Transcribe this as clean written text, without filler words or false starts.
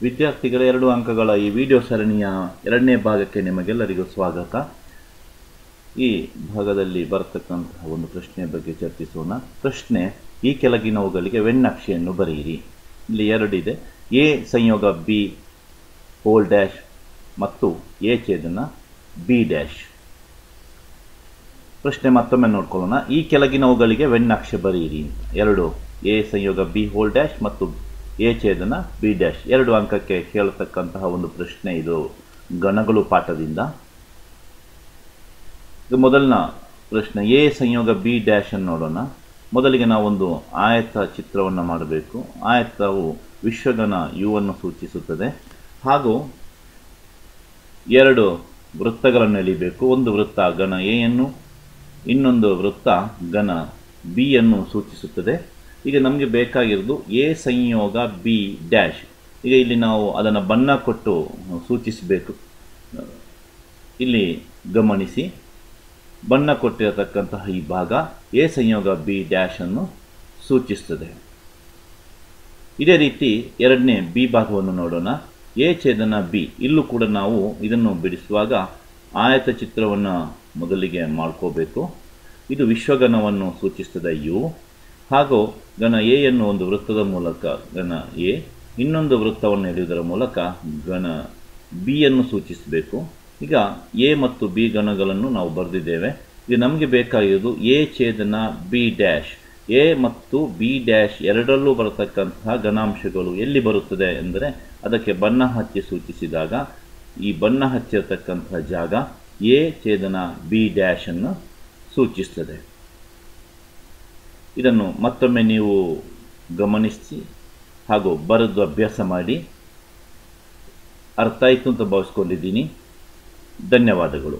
ವಿದ್ಯಾರ್ಥಿಗಳ 2 ಅಂಕಗಳ ಈ ವಿಡಿಯೋ ಸರಣಿಯ 2ನೇ ಭಾಗಕ್ಕೆ ನಿಮಗೆಲ್ಲರಿಗೂ ಸ್ವಾಗತ. ಈ ಭಾಗದಲ್ಲಿ ಬರತಕ್ಕಂತಹ ಒಂದು ಪ್ರಶ್ನೆಯ ಬಗ್ಗೆ ಚರ್ಚಿಸೋಣ. ಪ್ರಶ್ನೆ: ಈ ಕೆಳಗಿನವುಗಳಿಗೆ ವೆನ್ನಕ್ಷೆಯನ್ನು ಬರೆಯಿರಿ. ಇಲ್ಲಿ 2 ಇದೆ. ಎ ಸಂಯೋಗ ಬಿ ಹೋಲ್ ಡ್ಯಾಶ್ ಮತ್ತು ಎ ಛೇದನ ಬಿ ಡ್ಯಾಶ್. ಪ್ರಶ್ನೆ ಮತ್ತೊಮ್ಮೆ ನೋಡ್ಕೊಳ್ಳೋಣ. ಈ ಕೆಳಗಿನವುಗಳಿಗೆ ವೆನ್ನಕ್ಷೆ ಬರೆಯಿರಿ. 2 ಎ ಸಂಯೋಗ ಬಿ ಹೋಲ್ ಡ್ಯಾಶ್ ಮತ್ತು ಎ ಛೇದನ ಬಿ ಡ್ಯಾಶ್. 2 ಅಂಕಕ್ಕೆ ಕೇಳತಕ್ಕಂತಹ ಒಂದು ಪ್ರಶ್ನೆ ಇದು ಗಣಗಳು ಪಾಠದಿಂದ. ಮೊದಲನ ಪ್ರಶ್ನೆ ಎ ಸಂಯೋಗ ಬಿ ಡ್ಯಾಶ್ ಅನ್ನು ನೋಡೋಣ. ಮೊದಲಿಗೆ ನಾವೊಂದು ಆಯತ ಚಿತ್ರವನ್ನು ಮಾಡಬೇಕು. ಆಯತವು ವಿಶ್ವಗಣ ಯು ಅನ್ನು ಸೂಚಿಸುತ್ತದೆ. ಹಾಗೂ 2 ವೃತ್ತಗಳನ್ನು ಎಳಿಬೇಕು. ಒಂದು ವೃತ್ತ ಗಣ ಎ ಯನ್ನು, ಇನ್ನೊಂದು ವೃತ್ತ ಗಣ ಬಿ ಯನ್ನು ಸೂಚಿಸುತ್ತದೆ. ಈಗ ನಮಗೆ ಬೇಕಾಗಿರೋದು ಎ ಸಂಯೋಗ ಬಿ ಡ್ಯಾಶ್. ಈಗ ಇಲ್ಲಿ ನಾವು ಅದನ್ನು ಬಣ್ಣ ಕೊಟ್ಟು ಸೂಚಿಸಬೇಕು. ಇಲ್ಲಿ ಗಮನಿಸಿ, ಬಣ್ಣ ಕೊಟ್ಟಿರತಕ್ಕಂತಹ ಈ ಭಾಗ ಎ ಸಂಯೋಗ ಬಿ ಡ್ಯಾಶ್ ಅನ್ನು ಸೂಚಿಸುತ್ತದೆ. ಇದೇ ರೀತಿ 2ನೇ ಬಿ ಭಾಗವನ್ನು ನೋಡೋಣ. ಎ ಛೇದನ ಬಿ. ಇಲ್ಲೂ ಕೂಡ ನಾವು ಇದನ್ನು ಬಿಡಿಸುವಾಗ ಆಯತ ಚಿತ್ರವನ್ನು ಮೊದಲಿಗೆ ಮಾಡ್ಕೋಬೇಕು. ಇದು ವಿಶ್ವಗಣವನ್ನು ಸೂಚಿಸ್ತದೆ ಯು. ಹಾಗೂ ಗಣ ಎ ಯನ್ನು ಒಂದು ವೃತ್ತದ ಮೂಲಕ ಗಣ ಎ, ಇನ್ನೊಂದು ವೃತ್ತವನ್ನು ಎಳೆಯುವುದರ ಮೂಲಕ ಗಣ ಬಿ ಯನ್ನು ಸೂಚಿಸಬೇಕು. ಈಗ ಎ ಮತ್ತು ಬಿ ಗಣಗಳನ್ನು ನಾವು ಬರೆದಿದ್ದೇವೆ. ಈಗ ನಮಗೆ ಬೇಕಾಗಿರೋದು ಎ ಛೇದನ ಬಿ ಡ್ಯಾಶ್. ಎ ಮತ್ತು ಬಿ ಡ್ಯಾಶ್ ಎರಡರಲ್ಲೂ ಬರತಕ್ಕಂತಹ ಗಣಾಂಶಗಳು ಎಲ್ಲಿ ಬರುತ್ತದೆ ಎಂದರೆ ಅದಕ್ಕೆ ಬಣ್ಣ ಹಚ್ಚಿ ಸೂಚಿಸಿದಾಗ ಈ ಬಣ್ಣ ಹಚ್ಚಿರತಕ್ಕಂತಹ ಜಾಗ ಎ ಛೇದನ ಬಿ ಡ್ಯಾಶ್ ಅನ್ನು ಸೂಚಿಸ್ತದೆ. ಇದನ್ನು ಮತ್ತೊಮ್ಮೆ ನೀವು ಗಮನಿಸಿ ಹಾಗೂ ಬರೆದು ಅಭ್ಯಾಸ ಮಾಡಿ. ಅರ್ಥ ಆಯಿತು ಅಂತ ಭಾವಿಸ್ಕೊಂಡಿದ್ದೀನಿ. ಧನ್ಯವಾದಗಳು.